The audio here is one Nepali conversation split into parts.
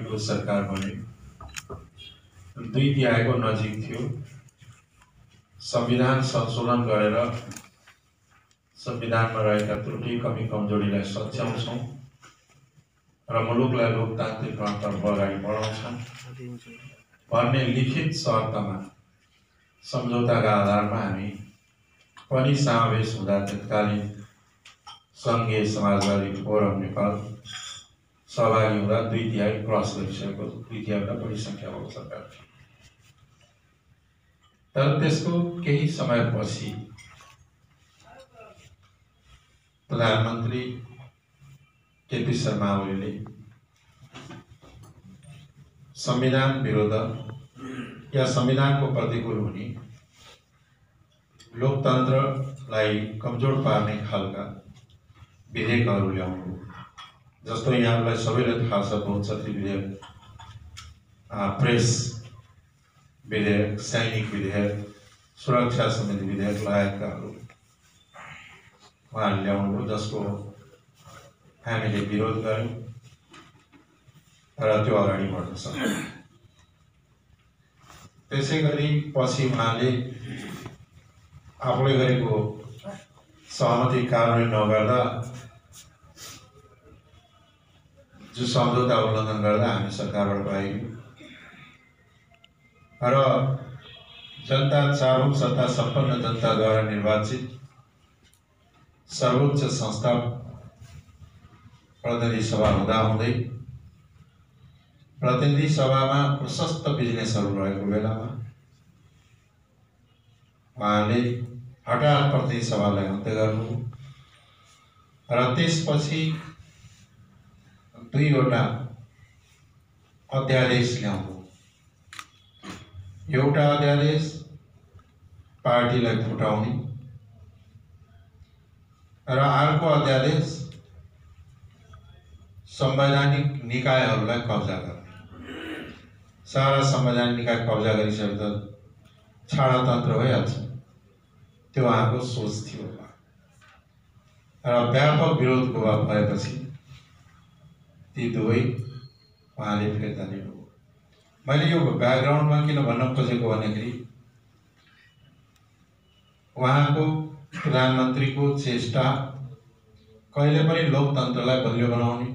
पार्टीको सरकार बन्यो। 2 तिहाईको नजिक थियो। संविधान संशोधन गरेर संविधानमा रहेका त्रुटि कमी कमजोरीलाई सच्याउँछौं र मुलुकलाई लोकतान्त्रिक तर्फ अगाडि बढाउँछौं भन्ने लिखित शर्तमा सम्झौताका आधारमा हामी पनि समावेश हुँदा तत्कालीन संघीय समाजवादी फोरम नेपाल सहभागी हुँदा 2 तिहाई क्रस गरिसकेको 2 तिहाईभन्दा बढी संख्यामा सरकार थियो। तर त्यसको केही समयपछि प्रधानमन्त्री केपी शर्मा ओलीले संविधान विरोध या संविधानको प्रतिकूल हुने लोकतन्त्रलाई कमजोर पार्ने खालका विधेयकहरू ल्याउनु, जस्तो यहाँलाई सबैलाई थाहा छ बहुचर्चित विधेयक, प्रेस विधेयक, सैनिक विधेयक, सुरक्षा सम्बन्धी विधेयक लगायतकाहरू उहाँले ल्याउनु, जसको हामीले विरोध गर्यौं र त्यो अगाडि बढ्न सक्यो। त्यसैगरी पछि उहाँले आफूले गरेको सहमति कार्यान्वयन नगर्दा जो सम्झौता उल्लङ्घन गर्दा हामी सरकारबाट बाहिर र जनता सार्वभौम सत्ता सम्पन्न जनताद्वारा निर्वाचित सर्वोच्च संस्था प्रतिनिधि सभा हुँदाहुँदै प्रतिनिधि सभामा प्रशस्त बिजनेसहरू रहेको बेलामा उहाँले हठात प्रतिनिधि सभालाई अन्त्य गर्नु र त्यसपछि 2 वटा अध्यादेश ल्याउनु। एउटा अध्यादेश पार्टीलाई फुटाउने र अर्को अध्यादेश संवैधानिक निकायहरूलाई कब्जा गर्ने। सारा संवैधानिक निकाय कब्जा गरिसके त छाडातन्त्र भइहाल्छ, त्यो उहाँको सोच थियो र व्यापक विरोधको भएपछि ती दुवै उहाँले फिर्ता लिनुभयो। मैले यो ब्याकग्राउन्डमा किन भन्न खोजेको भन्दाखेरि उहाँको प्रधानमन्त्रीको चेष्टा कहिले पनि लोकतन्त्रलाई बलियो बनाउने,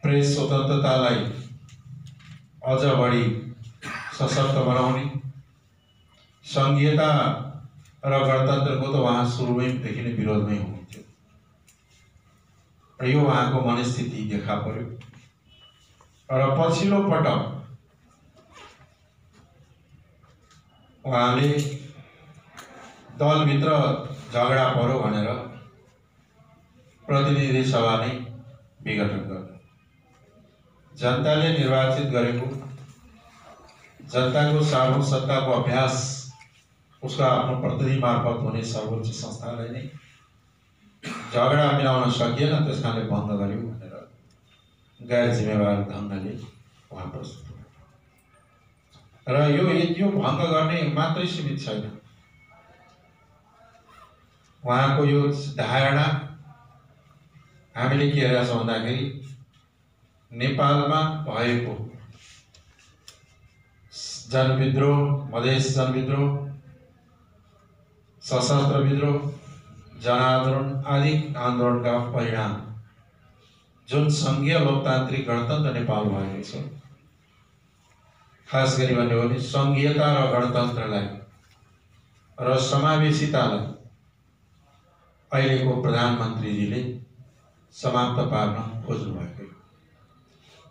प्रेस स्वतन्त्रतालाई अझ बढी सशक्त बनाउने, संघीयता र गणतन्त्रको त उहाँ सुरुमैदेखि नै विरोधमै हुनुहुन्थ्यो र यो उहाँको मनस्थिति देखा पर्यो। र पछिल्लो पटक उहाँले दलभित्र झगडा पर्यो भनेर प्रतिनिधि सभा नै विघटन गर्नु। जनताले निर्वाचित गरेको, जनताको सार्वभौम सत्ताको अभ्यास उसको आफ्नो प्रतिनिधि मार्फत हुने सर्वोच्च संस्थालाई नै झगडा मिलाउन सकिएन, त्यसकारणले बन्द गर्यो भनेर गैर जिम्मेवार ढङ्गले उहाँ प्रस्तुत र यो भङ्ग गर्ने मात्रै सीमित छैन। उहाँको यो धारणा हामीले के हेरेका छौँ भन्दाखेरि नेपालमा भएको जनविद्रोह, मधेस जनविद्रोह, सशस्त्र विद्रोह, जनआन्दोलन आदि आन्दोलनका परिणाम जुन संघीय लोकतान्त्रिक गणतन्त्र नेपाल भएको छ, खास गरी भन्यो भने संघीयता र गणतन्त्रलाई र समावेशितालाई अहिलेको प्रधानमन्त्रीजीले समाप्त पार्न खोज्नु भएको।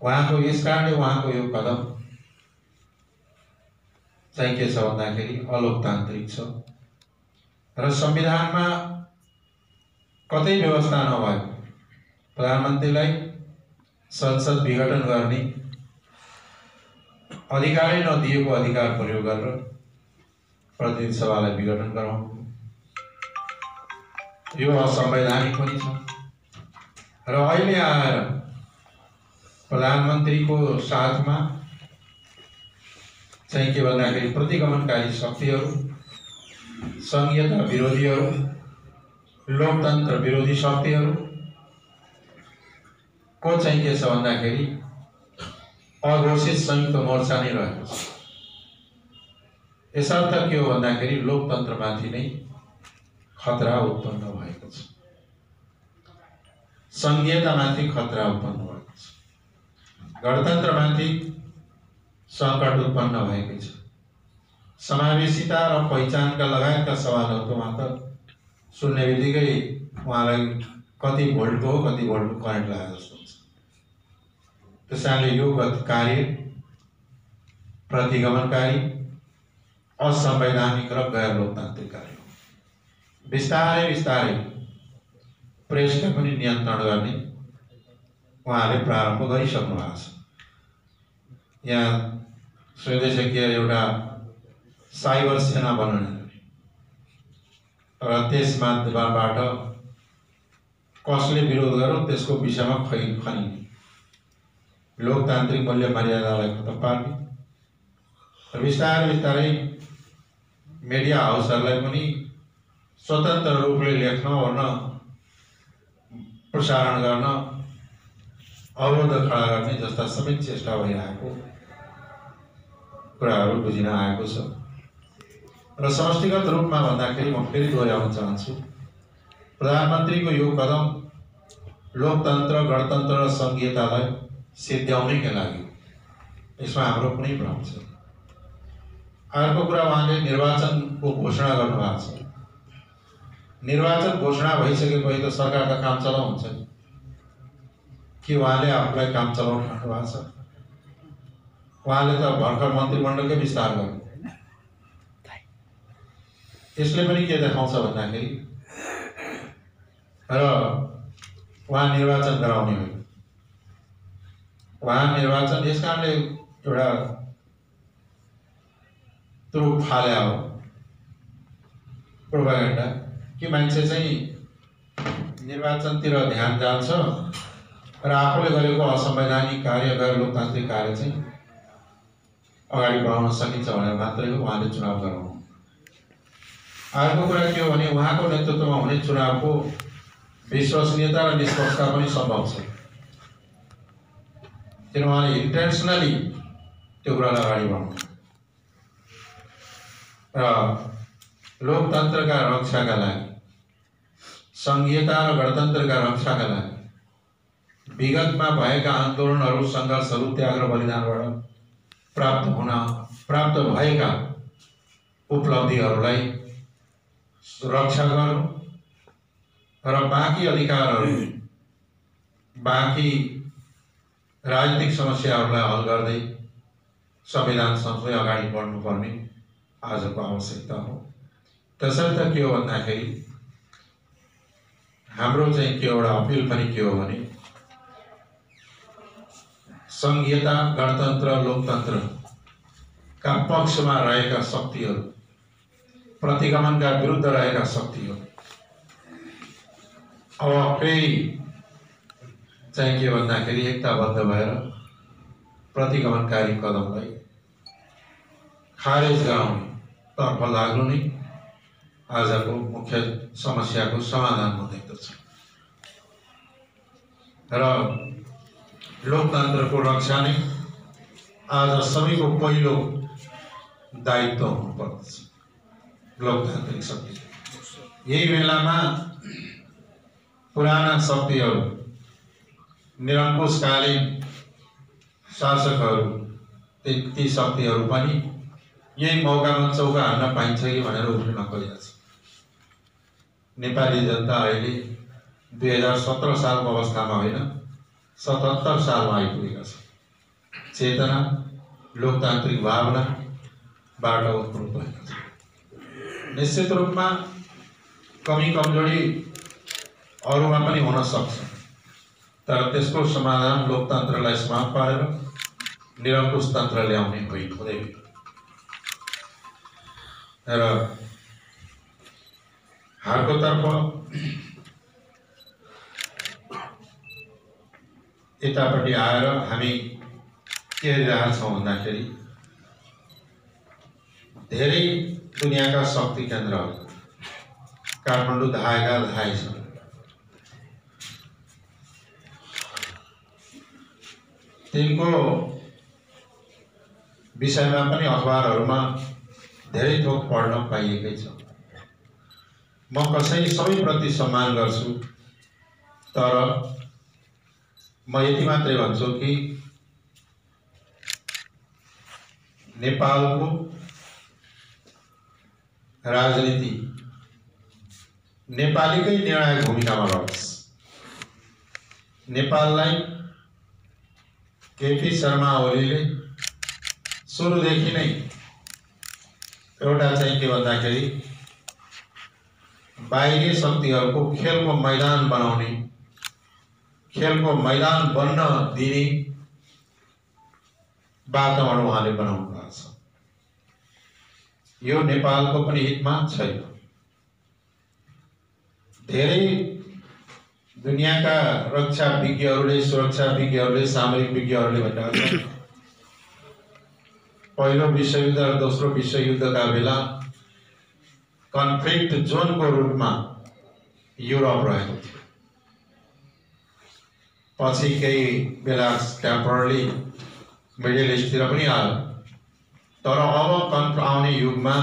उहाँको यस कारणले उहाँको यो कदम चाहिँ के छ भन्दाखेरि अलोकतान्त्रिक छ र संविधानमा कतै व्यवस्था नभएको प्रधानमन्त्रीलाई संसद विघटन गर्ने अधिकारै नदिएको अधिकार प्रयोग गरेर प्रतिनिधि सभालाई विघटन गराउनु यो असंवैधानिक पनि छ। र अहिले आएर प्रधानमन्त्रीको साथमा चाहिँ के भन्दाखेरि प्रतिगमनकारी शक्तिहरू, संघीयता विरोधीहरू, लोकतन्त्र विरोधी शक्तिहरू को चाहिँ के छ भन्दाखेरि अघोषित संयुक्त मोर्चा नै रहेको छ। यसर्थ के हो भन्दाखेरि लोकतन्त्रमाथि नै खतरा उत्पन्न भएको छ, संघीयतामाथि खतरा उत्पन्न भएको छ, गणतन्त्रमाथि सङ्कट उत्पन्न भएको छ। समावेशिता र पहिचानका लगायतका सवालहरूमा त सुन्ने बित्तिकै उहाँलाई कति भोल्टको हो कति भोल्टको करेन्ट लाग्यो जस्तो हुन्छ। त्यसैले यो गतिकारी, प्रतिगमनकारी, असंवैधानिक र गैर लोकतान्त्रिक कार्य हो। बिस्तारै बिस्तारै प्रेसलाई पनि नियन्त्रण गर्ने उहाँले प्रारम्भ गरिसक्नु भएको छ। यहाँ स्वदेशीय एउटा साइबर सेना बनाउने र त्यस माध्यमबाट कसले विरोध गर्यो त्यसको विषयमा खनिने, लोकतान्त्रिक मूल्य मर्यादालाई खतम पार्ने र बिस्तारै बिस्तारै मिडिया हाउसहरूलाई पनि स्वतन्त्र रूपले लेख्न ओर्न, प्रसारण गर्न, अवरोध खडा गर्ने जस्ता समेत चेष्टा भइरहेको कुराहरू बुझिन आएको छ। र समष्टिगत रूपमा भन्दाखेरि म फेरि दोहोऱ्याउन चाहन्छु, प्रधानमन्त्रीको यो कदम लोकतन्त्र, गणतन्त्र र संघीयतालाई सिद्ध्याउनैका लागि, यसमा हाम्रो कुनै भ्रम छैन। अर्को कुरा, उहाँले निर्वाचनको घोषणा गर्नुभएको छ। निर्वाचन घोषणा भइसकेपछि त सरकार त काम चलाउँछ नि, कि उहाँले आफूलाई काम चलाउनु थाल्नु भएको छ? उहाँले त भर्खर मन्त्रीमण्डलकै विस्तार गर्नु। यसले पनि के देखाउँछ भन्दाखेरि र उहाँ निर्वाचन गराउने हो। उहाँ निर्वाचन यस कारणले एउटा त्रुप फाल्या हो, प्रोपागेन्डा, कि मान्छे चाहिँ निर्वाचनतिर ध्यान जान्छ र आफूले गरेको असंवैधानिक कार्य, गैर लोकतान्त्रिक कार्य चाहिँ अगाडि बढाउन सकिन्छ भनेर मात्रै हो उहाँले चुनाव गराउनु। अर्को कुरा के हो भने उहाँको नेतृत्वमा हुने चुनावको विश्वसनीयता र निष्पक्षता पनि सम्भव छ, किन उहाँले इन्टेन्सनली त्यो कुरालाई अगाडि बढाउनु र लोकतन्त्रका रक्षाका लागि, संघीयता र गणतन्त्रका रक्षाका लागि विगतमा भएका आन्दोलनहरू, सङ्घर्षहरू, त्याग र बलिदानबाट प्राप्त भएका उपलब्धिहरूलाई रक्षा गर्नु र बाँकी अधिकारहरू, बाँकी राजनीतिक समस्याहरूलाई हल गर्दै संविधान सँगसँगै अगाडि बढ्नुपर्ने आजको आवश्यकता हो। त्यसर्थ के हो भन्दाखेरि हाम्रो चाहिँ के एउटा अपिल पनि के हो भने संघीयता, गणतन्त्र, लोकतन्त्रका पक्षमा रहेका शक्तिहरू, प्रतिगमनका विरुद्ध रहेका शक्तिहरू अब फेरि चाहिँ के भन्दाखेरि एकताबद्ध भएर प्रतिगमनकारी कदमलाई खारेज गराउने तर्फ लाग्नु नै आजको मुख्य समस्याको समाधान म देख्दछु। र लोकतन्त्रको रक्षा नै आज सबैको पहिलो दायित्व हुनुपर्दछ, लोकतान्त्रिक शक्ति। यही बेलामा पुराना शक्तिहरू, निरङ्कुशकालीन शासकहरू, ती शक्तिहरू पनि यही मौकामा चौका हान्न पाइन्छ कि भनेर उफ्रिन खोजेको छ। नेपाली जनता अहिले 2017 सालको अवस्थामा होइन, 77 सालमा आइपुगेका छ। चेतना, लोकतान्त्रिक भावनाबाट उत्पन्न भएका छ। निश्चित रूपमा कमी कमजोरी अरूमा पनि हुन सक्छ, तर त्यसको समाधान लोकतन्त्रलाई समाप्त पारेर निरङ्कुश तन्त्र ल्याउने हुँदैन। र अर्कोतर्फ यतापट्टि आएर हामी के हेरिरहेका छौँ भन्दाखेरि धेरै दुनियाँका शक्ति केन्द्रहरू काठमाडौँ धाएका छन्। तिनको विषयमा पनि अखबारहरूमा धेरै थोक पढ्न पाइएकै छ। म सबैप्रति सम्मान गर्छु, तर म यति मात्रै भन्छु कि नेपालको राजनीति नेपालीकै निर्णायक भूमिकामा रहोस्। नेपाललाई केपी शर्मा ओलीले सुरुदेखि नै एउटा चाहिँ के भन्दाखेरि बाहिरी शक्तिहरूको खेलको मैदान बनाउने, खेलको मैदान बन्न दिने वातावरण उहाँले बनाउनु भएको छ। यो नेपालको पनि हितमा छैन। धेरै दुनियाँका रक्षा विज्ञहरूले, सुरक्षा विज्ञहरूले, सामरिक विज्ञहरूले भनेका छन् पहिलो विश्वयुद्ध र दोस्रो विश्वयुद्धका बेला कन्फ्लिक्ट जोनको रूपमा युरोप रहेको थियो। पछि केही बेला टेम्पररी मिडल इस्टतिर पनि आयो, तर अब आउने युगमा,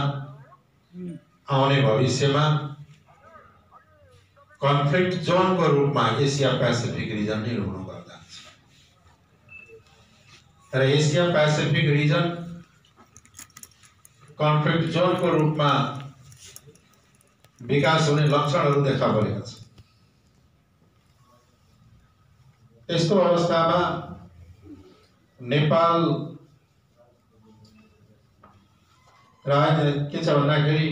आउने भविष्यमा कन्फ्लिक्ट जोनको रूपमा एसिया पैसिफिक रिजन नै हुन गइरहेछ। र एसिया पैसिफिक रिजन कन्फ्लिक्ट जोनको रूपमा विकास हुने लक्षणहरू देखा परेका छन्। त्यस्तो अवस्थामा नेपाल के छ भन्दाखेरि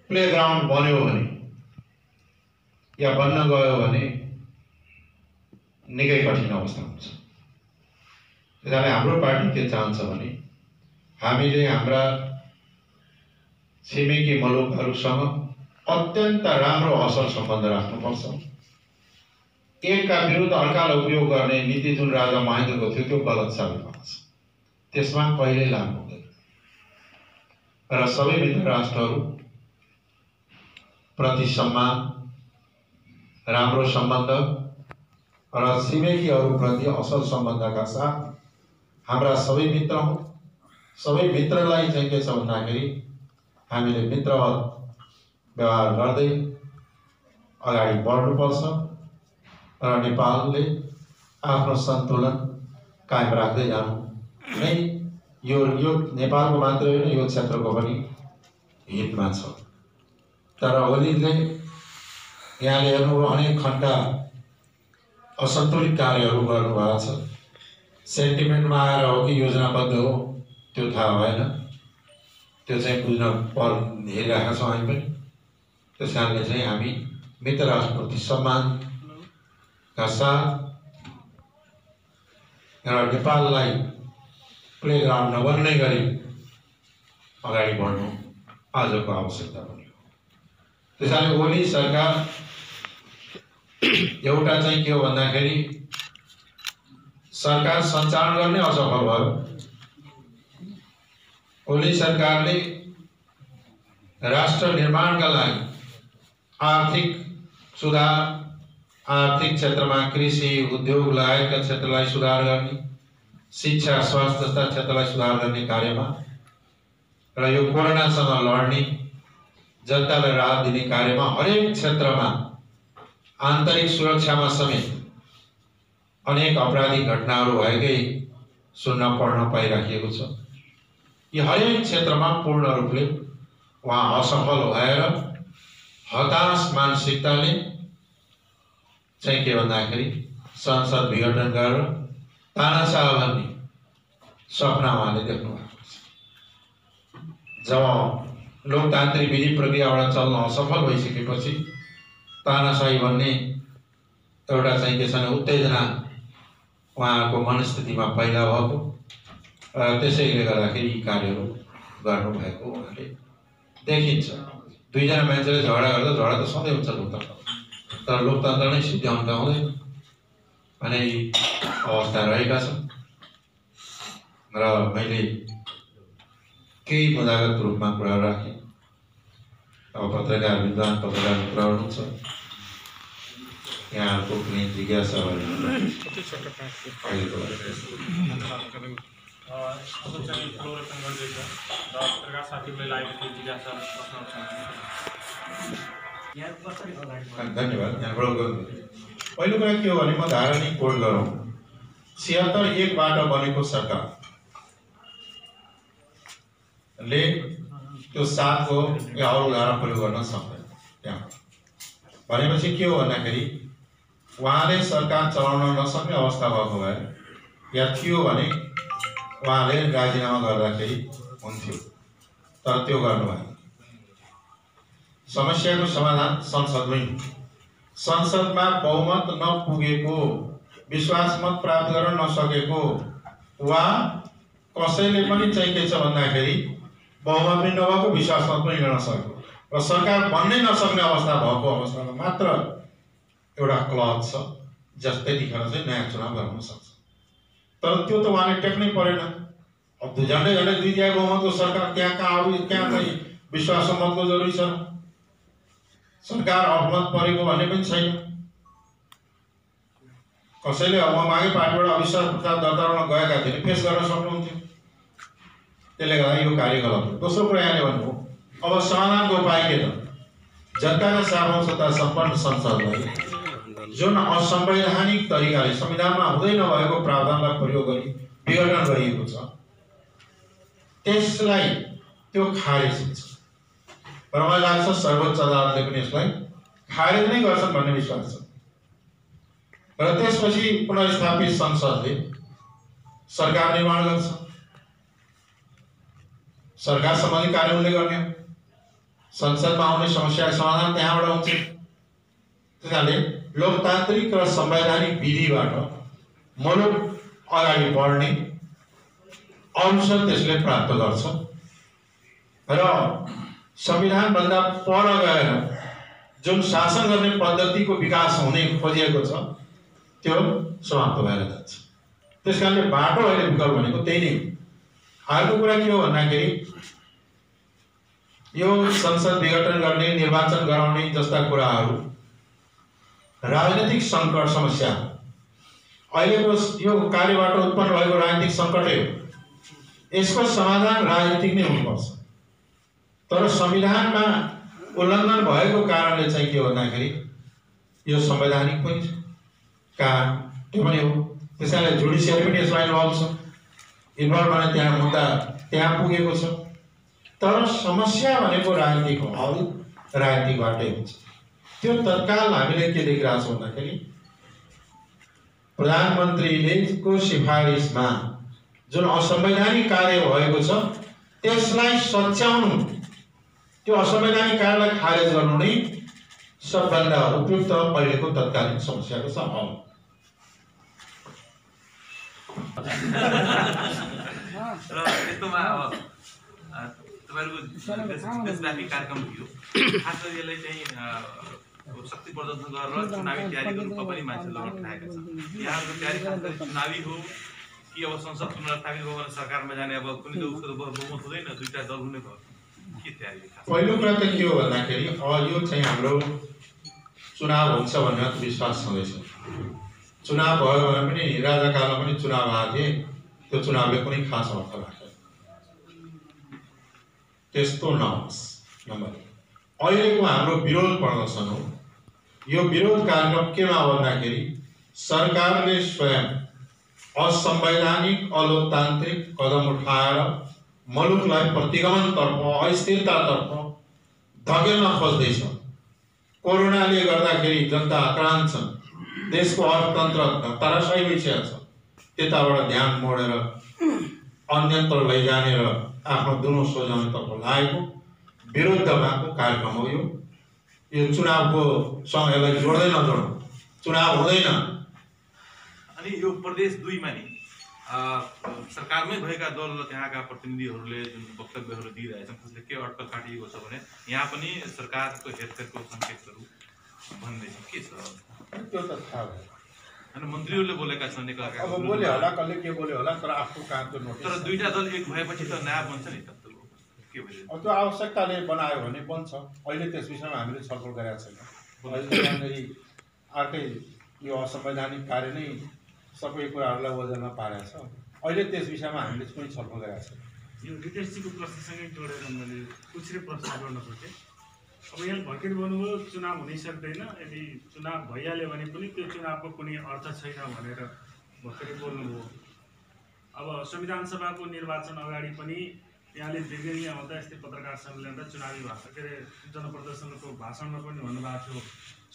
प्लेग्राउन्ड बन्यो भने या बन्न गयो भने निकै कठिन अवस्था हुन्छ। त्यसैले हाम्रो पार्टी के चाहन्छ भने हामीले हाम्रा छिमेकी मुलुकहरूसँग अत्यन्त राम्रो असल सम्बन्ध राख्नुपर्छ। एकका विरुद्ध अर्कालाई उपयोग गर्ने नीति जुन राजा महेन्द्रको थियो त्यो गलत साबित भएको छ। त्यसमा कहिल्यै लागु हुँदैन। र सबै मित्र राष्ट्रहरू प्रति सम्मान, राम्रो सम्बन्ध र छिमेकीहरूप्रति असल सम्बन्धका साथ हाम्रा सबै मित्र हुन्। सबै मित्रलाई चाहिँ के छ भन्दाखेरि हामीले मित्रवत व्यवहार गर्दै अगाडि बढ्नुपर्छ र नेपालले आफ्नो सन्तुलन कायम राख्दै जानु नै यो नेपालको मात्रै होइन, यो क्षेत्रको पनि हितमा छ। तर ओलीले यहाँले हेर्नु अनेक खण्ड असन्तुलित कार्यहरू गर्नुभएको छ। सेन्टिमेन्टमा आएर हो कि योजनाबद्ध हो त्यो थाहा भएन। त्यो चाहिँ बुझ्न हेरिरहेका छौँ हामी पनि। त्यस कारणले चाहिँ हामी मित्र राष्ट्रप्रति सम्मानका साथ र नेपाललाई प्लेग्राउन्ड नबन्ने गरी अगाडि बढ्नु आजको आवश्यकता पनि हो। त्यसैले ओली सरकार एउटा चाहिँ के हो भन्दाखेरि सरकार सञ्चालन गर्ने असफल भयो। ओली सरकारले राष्ट्र निर्माणका लागि आर्थिक सुधार, आर्थिक क्षेत्रमा कृषि, उद्योग लगायतका क्षेत्रलाई सुधार गर्ने, शिक्षा, स्वास्थ्य जस्ता क्षेत्रलाई सुधार गर्ने कार्यमा र यो कोरोनासँग लड्ने, जनतालाई राहत दिने कार्यमा हरेक क्षेत्रमा आन्तरिक सुरक्षामा समेत अनेक आपराधिक घटनाहरू भएकै सुन्न पढ्न पाइराखेको छ। यी हरेक क्षेत्रमा पूर्ण रूपले उहाँ असफल भएर हताश मानसिकताले चाहिँ के भन्दाखेरि संसद विघटन गरेर तानाशाह भन्ने सपना उहाँले देख्नु भएको छ। जब लोकतान्त्रिक विधि प्रक्रियाबाट चल्न असफल भइसकेपछि तानाशाही भन्ने एउटा चाहिँ के छ उत्तेजना उहाँको मनस्थितिमा पैदा भएको र त्यसैले गर्दाखेरि यी कार्यहरू गर्नुभएको उहाँले देखिन्छ। दुईजना मान्छेले झगडा गर्दा झगडा त सधैँ हुन्छ लोकतन्त्र, तर लोकतन्त्र नै सिद्ध्याउन त हुँदैन भने यी अवस्था रहेका छन्। र मैले केही मुदागत रूपमा कुरा राखेँ। अब पत्रकार विद्वान पत्रकार मित्रहरू हुनुहुन्छ, यहाँहरूको कुनै जिज्ञासा अब चाहिँ फ्लोरेसन गर्दैछ र पत्रकार साथीहरूले लागेको थियो जिज्ञासा प्रश्नहरू छन्। धन्यवाद। यहाँबाट गर्नु पहिलो कुरा के हो भने म धारणिक कोड गरौँ 76(1)बाट बनेको सरकारले त्यो 7 को या अरू धारा प्रयोग गर्न सक्दैन। त्यहाँ भनेपछि के हो भन्दाखेरि उहाँले सरकार चलाउन नसक्ने अवस्था भएको भए या थियो भने उहाँले राजीनामा गर्दाखेरि हुन्थ्यो, तर त्यो गर्नु भएन। समस्याको समाधान संसदमै, संसदमा बहुमत नपुगेको, विश्वास मत प्राप्त गर्न नसकेको वा कसैले पनि चाहिँ के छ भन्दाखेरि बहुमत पनि नभएको, विश्वास मत पनि लिन नसकेको र सरकार बन्नै नसक्ने अवस्था भएको अवस्थामा मात्र एउटा क्लज छ जस्तै त्यतिखेर चाहिँ नयाँ चुनाव गर्न सक्छ। तर त्यो त उहाँले टेक्नै परेन। अब झन्डै 2/3 बहुमतको सरकार त्यहाँ चाहिँ विश्वास मतको जरुरी छ। सरकार अफमत परेको भन्ने पनि छैन। कसैले उहाँकै पार्टीबाट अविश्वास प्रस्ताव दर्ता गर्न गएका थिए फेस गर्न सक्नुहुन्थ्यो। त्यसले गर्दा यो कार्य गलत हो। दोस्रो कुरा यहाँले भन्नु अब समाधानको उपाय के त? जनताका सार्वभौमता सम्पन्न संसदलाई जुन असंवैधानिक तरिकाले संविधानमा हुँदै नभएको प्रावधानलाई प्रयोग गरी विघटन गरिएको छ त्यसलाई त्यो खारेज हुन्छ। र मलाई लाग्छ सर्वोच्च अदालतले पनि यसलाई खारेज नै गर्छन् भन्ने विश्वास छ। र त्यसपछि पुनर्स्थापित संसदले सरकार निर्माण गर्छ। सरकार सम्बन्धी कार्य उनले गर्ने, संसदमा आउने समस्याको समाधान त्यहाँबाट हुन्छ। त्यसैले लोकतान्त्रिक र संवैधानिक विधिबाट मुलुक अगाडि बढ्ने अवसर त्यसले प्राप्त गर्छ र संविधानभन्दा पर गएर जुन शासन गर्ने पद्धतिको विकास हुने खोजिएको छ त्यो समाप्त भएर जान्छ। त्यसकारणले बाटो अहिले विकल्प भनेको त्यही नै हो। अर्को कुरा के हो भन्दाखेरि यो संसद विघटन गर्ने, निर्वाचन गराउने जस्ता कुराहरू राजनीतिक सङ्कट समस्या अहिलेको यो कार्यबाट उत्पन्न भएको राजनीतिक सङ्कटै हो। यसको समाधान राजनीतिक नै हुनुपर्छ। तर संविधानमा उल्लङ्घन भएको कारणले चाहिँ के भन्दाखेरि यो संवैधानिक पनि छ, कारण त्यो पनि हो। त्यसैले जुडिसियरी पनि यसमा इन्भल्भ छ। इन्भल्भ भने त्यहाँ मुद्दा त्यहाँ पुगेको छ। तर समस्या भनेको राजनीतिक हो, अरू राजनीतिकबाटै हुन्छ। त्यो तत्काल हामीले के देखिरहेको छौँ भन्दाखेरि प्रधानमन्त्रीले को सिफारिसमा जुन असंवैधानिक कार्य भएको छ त्यसलाई सच्याउनु, त्यो असंवैधानिक कार्यलाई खारेज गर्नु नै सबभन्दा उपयुक्त अहिलेको तत्कालीन समस्याको समाधान हो। र यस्तोमा अब तपाईहरुको देशव्यापी कार्यक्रम थियो, खास गरी यसलाई चाहिँ शक्ति प्रदर्शन गरेर चुनावी तयारीको रूपमा पनि मान्छे लगाउन थालेका छन्। यहाँको तयारी खास गरी चुनावी हो कि अब संसद पुनर्स्थापित भयो भने सरकारमा जाने, अब कुनै त उसको बहुमत हुँदैन, दुईटा दल हुने भयो, के तयारी? पहिलो कुरा त के हो भन्दाखेरि यो चाहिँ हाम्रो चुनाव हुन्छ भन्ने विश्वास छँदैछ। चुनाव भयो भने पनि राजाकालमा पनि चुनाव आएको थिए, त्यो चुनावले कुनै खास अर्थ राखेन। त्यस्तो नहोस्। नम्बर अहिलेको हाम्रो विरोध प्रदर्शन हो। यो विरोध कार्यक्रम केमा भन्दाखेरि सरकारले स्वयं असंवैधानिक अलोकतान्त्रिक कदम उठाएर मुलुकलाई प्रतिगमनतर्फ, अस्थिरतातर्फ धकेल्न खोज्दैछ। कोरोनाले गर्दाखेरि जनता आक्रान्त छन्, देशको अर्थतन्त्र धराशायी भइसकेको छ। त्यताबाट ध्यान मोडेर अन्यत्र लैजाने र आफ्नो दुनो सोझाउनेतर्फ लागेको विरुद्धमा कार्यक्रम हो। यो चुनावको सँग यसलाई जोड्दै नजोडौँ, चुनाव हुँदैन। अनि यो प्रदेश 2 मा नि सरकारमै भएका दल र त्यहाँका प्रतिनिधिहरूले जुन वक्तव्यहरू दिइरहेछन् त्यसले के अड्कल काटिएको छ भने यहाँ पनि सरकारको हेरफेरको सङ्केतहरू भन्दैछ। के छ त्यो त थाहा भयो। अनि मन्त्रीहरूले बोलेका छन्, अब बोले होला, कसले के बोले होला, तर आफ्नो कामको नोटिस। तर दुईटा दल एक भएपछि त नयाँ बन्छ नि त। के भयो? अब त्यो आवश्यकताले बनायो भने बन्छ। अहिले त्यस विषयमा हामीले छलफल गरेका छैनौँ। अहिले अर्कै यो असंवैधानिक कार्य नै सबै कुराहरूलाई वजनमा पारेको छ। अहिले त्यस विषयमा हामीले कुनै छलफल गरेका छौँ। यो रितेशजीको प्रश्नसँगै जोडेर मैले पुच्छ्रे प्रश्न गर्न खोजेँ। अब यहाँ भर्खर भन्नुभयो चुनाव हुनै सक्दैन, यदि चुनाव भइहाल्यो भने पनि त्यो चुनावको कुनै अर्थ छैन भनेर भर्खरै बोल्नुभयो। अब संविधान सभाको निर्वाचन अगाडि पनि यहाँले दिल्ली आउँदा यस्तै पत्रकार सम्मेलन र चुनावी भाषण के अरे जनप्रदर्शनको भाषणमा पनि भन्नुभएको थियो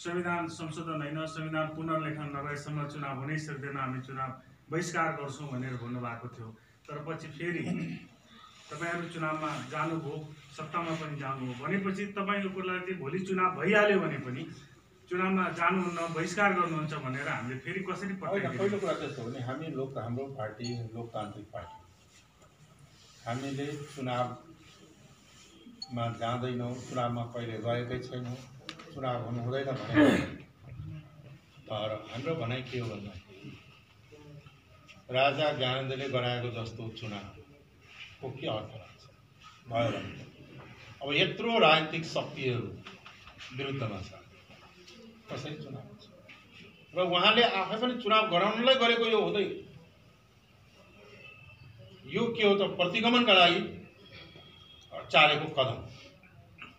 संविधान संशोधन होइन, संविधान पुनर्लेखन नभएसम्म चुनाव हुनै सक्दैन, हामी चुनाव बहिष्कार गर्छौँ भनेर भन्नुभएको थियो। तर पछि फेरि तपाईँहरू चुनावमा जानुभयो, सत्तामा पनि जानुभयो भनेपछि तपाईँको कुरालाई चाहिँ भोलि चुनाव भइहाल्यो भने पनि चुनावमा जानुहुन्न, बहिष्कार गर्नुहुन्छ भनेर हामीले फेरि कसरी पठाइदिनु? पहिलो कुरा त्यस्तो हो नि, हाम्रो पार्टी लोकतान्त्रिक पार्टी, हामीले चुनावमा जाँदैनौँ, चुनावमा कहिले गएकै छैनौँ, चुनाव हुनु हुँदैन भनेर। तर हाम्रो भनाइ के हो भन्दाखेरि राजा ज्ञानेन्द्रले गराएको जस्तो चुनावको के अर्थ लाग्छ भयो भने अब यत्रो राजनीतिक शक्तिहरू विरुद्धमा छ, कसरी चुनाव हुन्छ? र उहाँले आफै पनि चुनाव गराउनलाई गरेको यो हुँदै, यो के हो त प्रतिगमनका लागि चालेको कदम।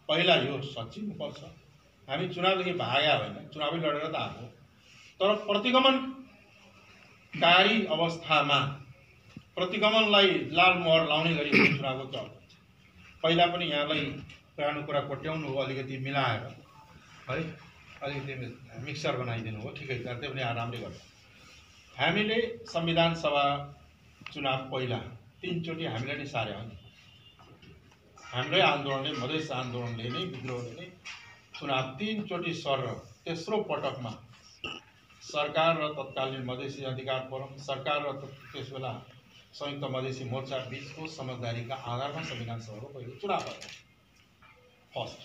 पहिला यो सचिनुपर्छ, हामी चुनावदेखि भाग्या होइन, चुनावै लडेर त आएको, तर प्रतिगमनकारी अवस्थामा प्रतिगमनलाई लाल मोहर लाउने गरी चुनावको के अर्थ हुन्छ? पहिला पनि यहाँलाई पुरानो कुरा कोट्याउनु हो, अलिकति मिलाएर है, अलिकति मिक्सर बनाइदिनु हो, ठिकै छ, त्यो पनि आरामले गर्छ। हामीले संविधान सभा चुनाव पहिला 3 चोटि हामीलाई नै सार्यो नि, हाम्रै आन्दोलनले, मधेस आन्दोलनले नै, विद्रोहले नै चुनाव 3 चोटि सरेर तेस्रो पटकमा सरकार र तत्कालीन मधेसी अधिकार फोरम, सरकार र त्यसबेला संयुक्त मधेसी मोर्चा बीचको समझदारीका आधारमा संविधान सभाको पहिलो चुनाव भयो। फर्स्ट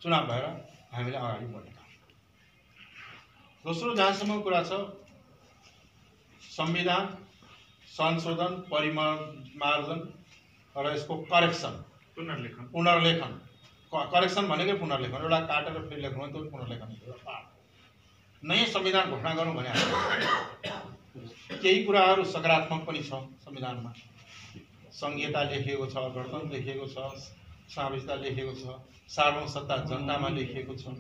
चुनाव भएर हामीले अगाडि बढेका। दोस्रो जहाँसम्म कुरा छ संविधान संशोधन, परिमार्जन र यसको करेक्सन, पुनर्लेखन करेक्सन भनेकै पुनर्लेखन, एउटा काटेर फेरि लेख्नु भने त्यो पुनर्लेखन हो। नयाँ संविधान घोषणा गरौँ भने केही कुराहरू सकारात्मक पनि छ संविधानमा, संघीयता लेखिएको छ, गणतन्त्र लेखिएको छ, समावेशिता लेखिएको छ, सार्वभौम सत्ता जनतामा लेखिएको छ।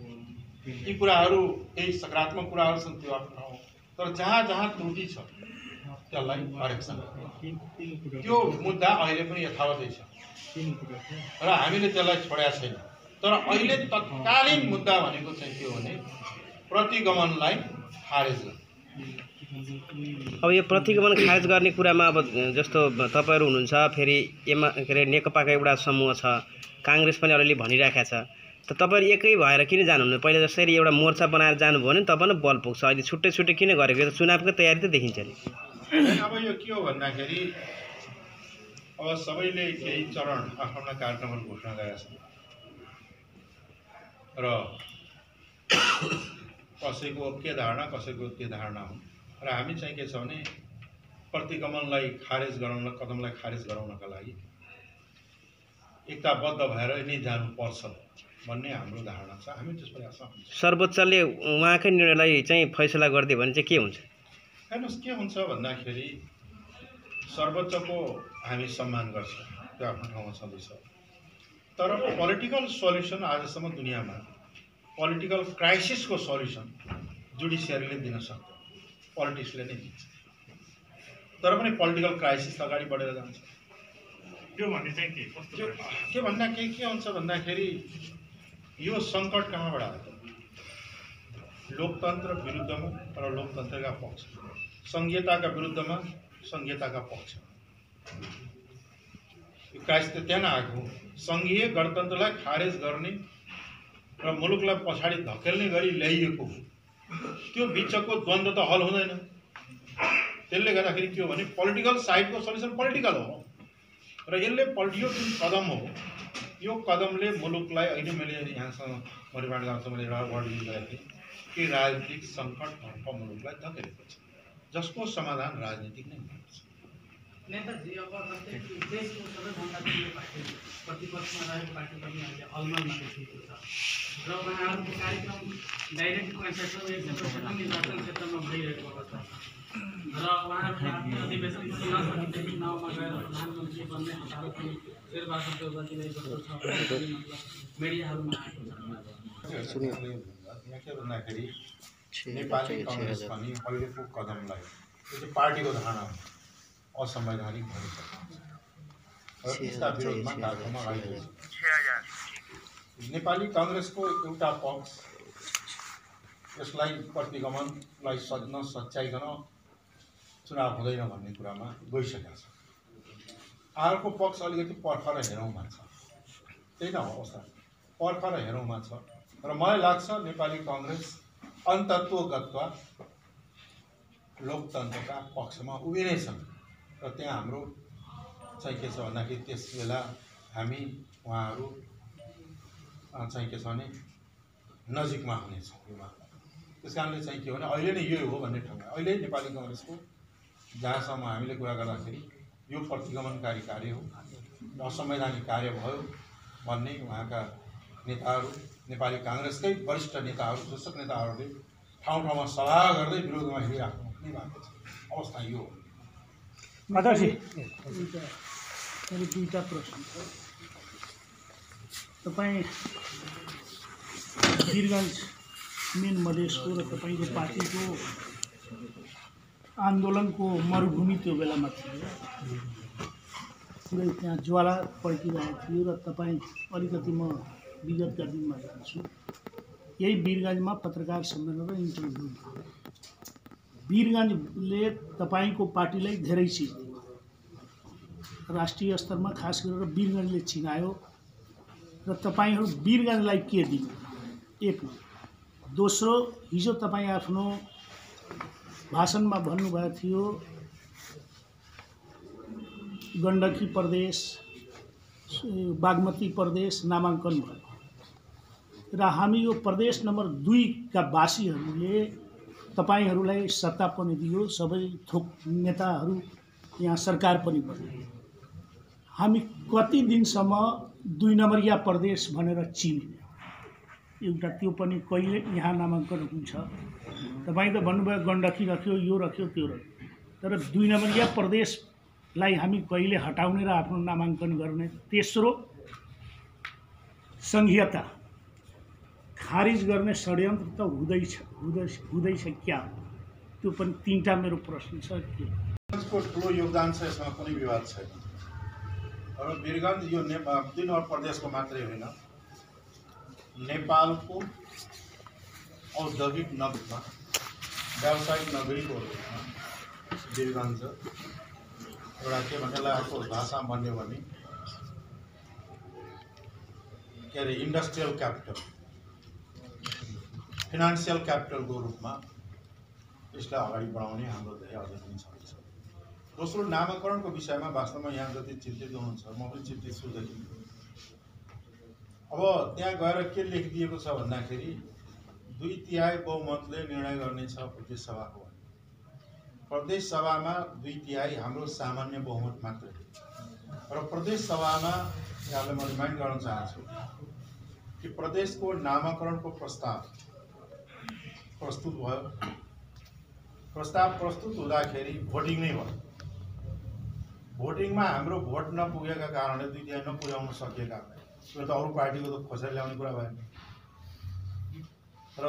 यी कुराहरू केही सकारात्मक कुराहरू छन्, त्यो आफ्नो ठाउँमा। तर जहाँ जहाँ त्रुटि छ त्यसलाई करेक्सन, त्यो मुद्दा अहिले पनि यथावतै छ र हामीले त्यसलाई छोडेका छैन। तर अहिले तत्कालीन मुद्दा भनेको चाहिँ के हो भने प्रतिगमनलाई खारेज गर्नु। अब यो प्रतिगमन खारेज गर्ने कुरामा अब जस्तो तपाईहरु हुनुहुन्छ, फेरि के अरे नेकपाको एउटा समूह छ, कांग्रेस पनि अलिअलि भनिराखेको छ, त तपाईहरु एकै भएर किन जानुहुन्न? पहिले जसरी एउटा मोर्चा बनाएर जानुभयो भने तपाईँ नै बल पुग्छ, अहिले छुट्टै छुट्टै किन गरेको? यो चुनावको तयारी त देखिन्छ नि। अब यो के हो भन्दाखेरि अब सबैले केही चरण आफ्ना कार्यक्रमहरू घोषणा गरेका छन् र कसैको के धारणा कसैको के धारणा हो, र हामी चाहिँ के छ भने प्रतिगमनलाई खारेज गराउन, कदमलाई खारेज गराउनका लागि एकताबद्ध भएर नै जानुपर्छ भन्ने हाम्रो धारणा छ। हामी त्यसपछि आशा सर्वोच्चले उहाँकै निर्णयलाई चाहिँ फैसला गरिदियो भने चाहिँ के हुन्छ? हेर्नुहोस् के हुन्छ भन्दाखेरि सर्वोच्चको हामी सम्मान गर्छौँ, त्यो आफ्नो ठाउँमा छँदैछ। तर पोलिटिकल सल्युसन आजसम्म दुनियाँमा पोलिटिकल क्राइसिसको सल्युसन जुडिसियरीले दिन सक्छ, पोलिटिक्सले नै दिन्छ। तर पनि पोलिटिकल क्राइसिस अगाडि बढेर जान्छ। त्यो भन्ने चाहिँ के भन्दा के हुन्छ भन्दाखेरि यो सङ्कट कहाँबाट आयो? लोकतन्त्र विरुद्धमा र लोकतन्त्रका पक्ष, संघीयताका विरुद्धमा संघीयताका पक्ष। यो क्राइसिस त त्यहाँ आएको। संघीय गणतन्त्रलाई खारेज गर्ने र मुलुकलाई पछाडि धकेल्ने गरी ल्याइएको त्यो बिचको द्वन्द्व त हल हुँदैन। त्यसले गर्दाखेरि के हो भने पोलिटिकल साइडको सल्युसन पोलिटिकल हो र यसले यो जुन कदम हो, यो कदमले मुलुकलाई अहिले मैले यहाँसँग मरिबाट गाउँछ मैले एउटा वर्ड युज गरेको थिएँ कि राजनीतिक सङ्कटतर्फ मुलुकलाई धकेलेको छ, जसको समाधान राजनीतिक नै हुनुपर्छ। नेताजी अब जस्तै देशको सबैभन्दा ठुलो पार्टी प्रतिपक्षमा रहेको पार्टी पनि अहिले अलमलमा देखिएको छ र उहाँहरूको कार्यक्रम डाइरेक्ट निर्वाचन क्षेत्रमा भइरहेको अवस्था छ। उहाँहरूले आफ्नो अधिवेशन नसकेदेखि नाउँमा गएर प्रधानमन्त्री बन्ने हतारो पनि शेरबहादुरको गतिले जस्तो छ मतलब मिडियाहरूमा आएको छ। यहाँ के भन्दाखेरि नेपाली काङ्ग्रेस पनि अहिलेको कदमलाई यो चाहिँ पार्टीको धारणा हो, असंवैधानिक भनिसक्छ र त्यसका विरोधमा कार्यक्रम आइरहेको छ। नेपाली काङ्ग्रेसको एउटा पक्ष यसलाई प्रतिगमनलाई नसच्याइकन चुनाव हुँदैन भन्ने कुरामा गइसकेको छ। अर्को पक्ष अलिकति पर्ख र हेरौँमा छ, त्यही न अवस्था, पर्ख र हेरौँमा छ। र मलाई लाग्छ नेपाली काङ्ग्रेस अन्तत्वगत्वा लोकतन्त्रका पक्षमा उभिनेछन् र त्यहाँ हाम्रो चाहिँ के छ भन्दाखेरि त्यस बेला हामी उहाँहरू चाहिँ के छ भने नजिकमा हुनेछौँ। त्यस कारणले चाहिँ के हो भने अहिले नै यो हो भन्ने ठाउँमा अहिले नेपाली काङ्ग्रेसको जहाँसम्म हामीले कुरा गर्दाखेरि यो प्रतिगमनकारी कार्य हो, असंवैधानिक कार्य भयो भन्ने उहाँका नेताहरू, नेपाली काङ्ग्रेसकै वरिष्ठ नेताहरू, शीर्षक नेताहरूले ठाउँ ठाउँमा सभा गर्दै विरोधमा हिँडिराख्नु पनि भएको छ। अवस्था यो हो। माताजी मेरो दुईवटा प्रश्न छ। तपाईँ वीरगञ्ज मेन मधेसको र तपाईँको पार्टीको आन्दोलनको मरुभूमि त्यो बेलामा थियो, पुरै त्यहाँ ज्वाला पड्किरहेको थियो र तपाईँ अलिकति म विगतका दिनमा जान्छु यही वीरगञ्जमा पत्रकार सम्मेलन र इन्टरभ्यू भयो। वीरगञ्जले तपाईँको पार्टीलाई धेरै चिज दियो, राष्ट्रिय स्तरमा खास गरेर वीरगञ्जले चिनायो र तपाईँहरू वीरगञ्जलाई के दिनु, एक। दोस्रो, हिजो तपाईँ आफ्नो भाषणमा भन्नुभएको थियो गण्डकी प्रदेश, बागमती प्रदेश नामाङ्कन भयो र हामी यो प्रदेश नम्बर 2 का वासीहरूले तपाईहरूलाई सत्ता पनि दियो, सबै थोक नेताहरू यहाँ सरकार पनि बन्यो। हामी कति दिनसम्म 2 नम्बरिया प्रदेश भनेर चिन्यौँ? एउटा त्यो पनि कहिले यहाँ नामाङ्कन हुन्छ? तपाईँ त भन्नुभयो गण्डकी रख्यो, यो रख्यो, त्यो रख्यो, तर 2 नम्बरिया प्रदेशलाई हामी कहिले हटाउने र आफ्नो नामाङ्कन गर्ने? तेस्रो, सङ्घीयता खारिज गर्ने षड्यन्त्र त हुँदैछ क्या? त्यो पनि 3टा मेरो प्रश्न छ। वीरगञ्जको ठुलो योगदान छ, यसमा कुनै विवाद छैन। र वीरगञ्ज यो 2 नम्बर प्रदेशको मात्रै होइन, नेपालको औद्योगिक नगरीमा, व्यावसायिक नगरीको रूपमा वीरगञ्ज एउटा के भन्नेलाई अर्को भाषामा भन्यो भने के अरे इन्डस्ट्रियल क्यापिटल, फिनान्सियल क्यापिटलको रूपमा यसलाई अगाडि बढाउने हाम्रो ध्येय अझै पनि छ। दोस्रो, नामाकरणको विषयमा वास्तवमा यहाँ जति चिन्तित हुनुहुन्छ म पनि चिन्तित छु। अब त्यहाँ गएर के लेखिदिएको छ भन्दाखेरि 2/3 बहुमतले निर्णय गर्ने छ प्रदेश सभाको। प्रदेश सभामा 2/3 हाम्रो सामान्य बहुमत मात्रै र प्रदेश सभामा यहाँलाई म रिमाइन्ड गर्न चाहन्छु कि प्रदेशको नामाकरणको प्रस्ताव प्रस्तुत भयो। प्रस्ताव प्रस्तुत हुँदाखेरि भोटिङ नै भयो। भोटिङमा हाम्रो भोट नपुगेका कारणले 2/3 नपुर्याउन सकेका, यो त अरू पार्टीको त खोसेर ल्याउने कुरा भएन र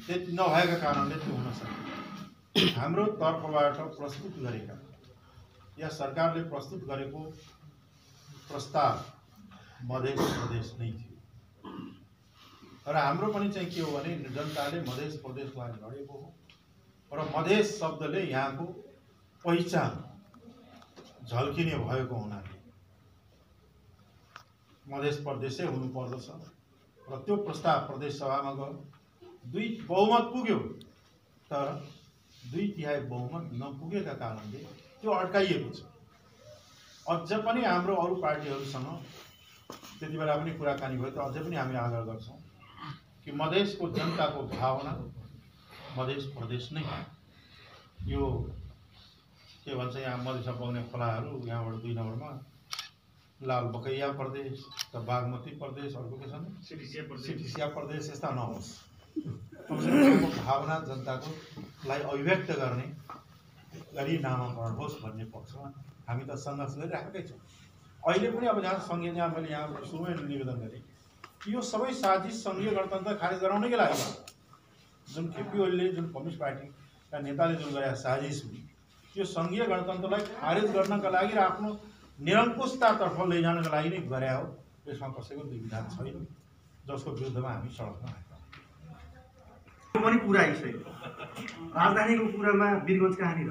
त्यति नभएका कारणले त्यो हुन सक्यो। हाम्रो तर्फबाट प्रस्तुत गरेका या सरकारले प्रस्तुत गरेको प्रस्ताव मधेस प्रदेश नै थियो र हाम्रो पनि चाहिँ के हो भने जनताले मधेस प्रदेशलाई लडेको हो र मधेस शब्दले यहाँको पहिचान झल्किने भएको हुनाले मधेस प्रदेशै हुनुपर्दछ र त्यो प्रस्ताव प्रदेश सभामा गयो। 2 बहुमत पुग्यो, तर 2/3 बहुमत नपुगेका कारणले त्यो अड्काइएको छ। अझ पनि हाम्रो अरू पार्टीहरूसँग त्यति बेला पनि कुराकानी भयो, त अझै पनि हामी आग्रह गर्छौँ कि मधेसको जनताको भावना मधेस प्रदेश नै यो के भन्छ यहाँ मधेसमा पाउने खोलाहरू, यहाँबाट 2 नम्बरमा लाल बकैया प्रदेश, त बागमती प्रदेश, अर्को के छन् सिटिसिया प्रदेश, यस्ता नहोस्। भावना जनताको लाई अभिव्यक्त गर्ने गरी नामाकरण होस् भन्ने पक्षमा हामी त सङ्घर्ष गरिराखेकै छौँ। अहिले पनि अब जहाँ सङ्घीय जहाँ मैले यहाँ सुरुमै निवेदन गरेँ कि यो सबै साजिस सङ्घीय गणतन्त्र खारेज गराउनैकै लागि जुन केपी ओलीले जुन कम्युनिस्ट पार्टीका नेताले जुन गरे साजिस यो सङ्घीय गणतन्त्रलाई खारेज गर्नका लागि र आफ्नो निरङ्कुशतातर्फ लैजानका लागि नै गरे हो। यसमा कसैको दुविधा छैन, जसको विरुद्धमा हामी सडकमा आएका पनि कुरा आइसक्यो। राजधानीको कुरामा वीरगञ्ज कहाँनिर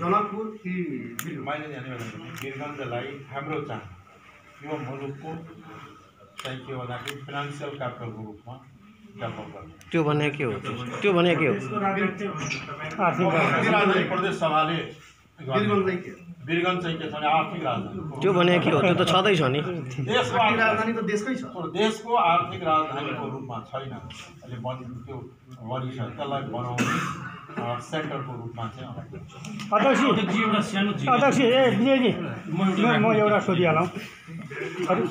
जनकपुर कि मैले जाने वीरगञ्जलाई हाम्रो चाह यो मुलुकको चाहिँ के भन्दाखेरि फाइनेन्सियल क्यापिटलको रूपमा डेभलप गर्ने। त्यो भने के हो? त्यो भने के हो? आर्थिक प्रदेश सभाले वीरगञ्जलाई के वीरगञ्ज चाहिँ के छ भने आर्थिक राजधानी। त्यो भने के हो? त्यो त छँदैछ नि। देशको राजधानी त देशकै छ, देशको आर्थिक राजधानीको रूपमा छैन। अहिले त्यो बढी छ, त्यसलाई बनाउने सेन्टरको रूपमा चाहिँ अध्यक्ष विजयजी म एउटा सोधिहालौँ।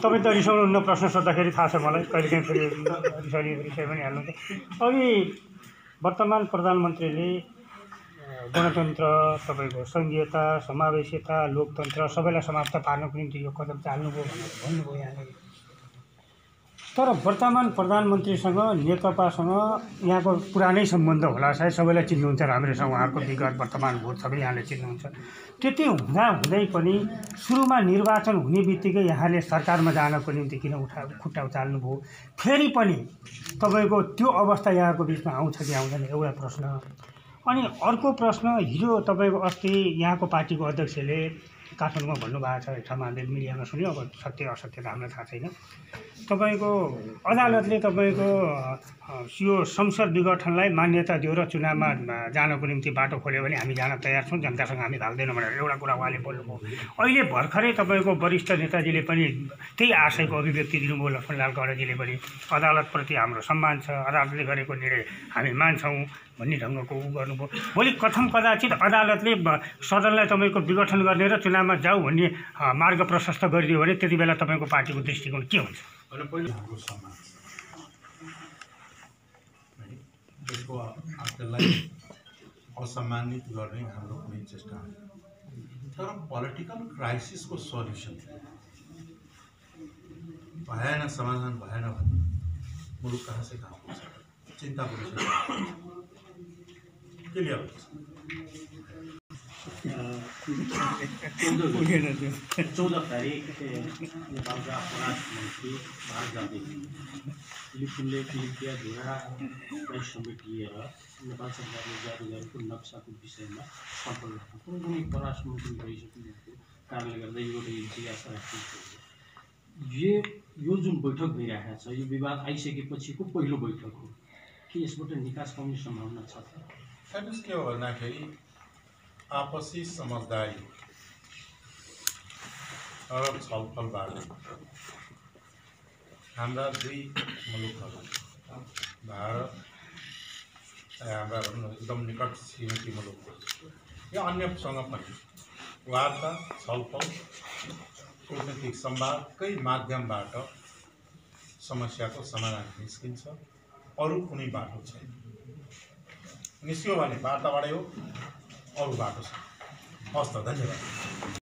तपाईँ त रिसाउनुहुन्न, प्रश्न सोद्धाखेरि थाहा छ मलाई, कहिलेकाहीँ फेरि रिसाइ पनि हाल्नु। अघि वर्तमान प्रधानमन्त्रीले गणतन्त्र, तपाईँको सङ्घीयता, समावेशिता, लोकतन्त्र सबैलाई समाप्त पार्नको निम्ति यो कदम चाल्नुभयो भनेर भन्नुभयो यहाँले। तर वर्तमान प्रधानमन्त्रीसँग नेकपासँग यहाँको पुरानै सम्बन्ध होला, सायद सबैलाई चिन्नुहुन्छ राम्रैसँग, उहाँहरूको विगत वर्तमान भोट सबै यहाँले चिन्नुहुन्छ। त्यति हुँदै पनि सुरुमा निर्वाचन हुने बित्तिकै यहाँले सरकारमा जानको निम्ति किन खुट्टा उचाल्नुभयो? फेरि पनि तपाईँको त्यो अवस्था यहाँको बिचमा आउँछ कि आउँदैन, एउटा प्रश्न। अनि अर्को प्रश्न, हिजो तपाईँको अस्ति यहाँको पार्टीको अध्यक्षले काठमाडौँमा भन्नुभएको छ, एक ठाउँमा हामीले मिडियामा सुन्यो, अब सत्य असत्य त हामीलाई थाहा छैन, तपाईँको अदालतले तपाईँको यो संसद विघटनलाई मान्यता दियो र चुनावमा जानको निम्ति बाटो खोल्यो भने हामी जान तयार छौँ, जनतासँग हामी भाग्दैनौँ भनेर एउटा कुरा उहाँले बोल्नुभयो। अहिले भर्खरै तपाईँको वरिष्ठ नेताजीले पनि त्यही आशयको अभिव्यक्ति दिनुभयो, लक्ष्मणलाल गौडाजीले पनि अदालतप्रति हाम्रो सम्मान छ, अदालतले गरेको निर्णय हामी मान्छौँ भन्ने ढङ्गको उ गर्नुभयो। भोलि कथम कदाचित अदालतले सदनलाई तपाईँको विघटन गर्ने र चुनावमा जाऊ भन्ने मार्ग प्रशस्त गरिदियो भने त्यति बेला तपाईँको पार्टीको दृष्टिकोण के हुन्छ? हाम्रो समाज त्यसको त्यसलाई असम्मानित गर्ने हाम्रो कुनै चेष्टा होइन। तर पोलिटिकल क्राइसिसको सल्युसन भएन, समाधान भएन भने मुलुक कहाँ से कहाँ पुग्छ, चिन्ताको विषय क्लियर हुन्छ। 14 तारिक नेपालका परराष्ट्र मन्त्री भारत जाँदैछन्। फिलिपिनले फिलिपिया धुरालाई समेटिएर नेपाल सरकारले जारी गरेको नक्साको विषयमा छलफल गर्न कुनै परराष्ट्र मन्त्री भइसक्नुभएको कारणले गर्दा एउटा जिज्ञासा राखिएको यो जुन बैठक भइरहेको छ, यो विवाद आइसकेपछिको पहिलो बैठक हो कि यसबाट निकास पाउने सम्भावना छ? हेर्नुहोस् के हो भन्दाखेरि आपसी समझदारी र छलफलबाट हाम्रा दुई मुलुकहरू भारत हाम्रा एकदम निकट छिमेकी मुलुक या अन्यसँग पनि वार्ता छलफल कूटनीतिक संवादकै माध्यमबाट समस्याको समाधान निस्किन्छ। अरू कुनै बाटो छैन। निस्क्यो भने वार्ताबाटै हो, अरू बाटो छ। हस् त, धन्यवाद।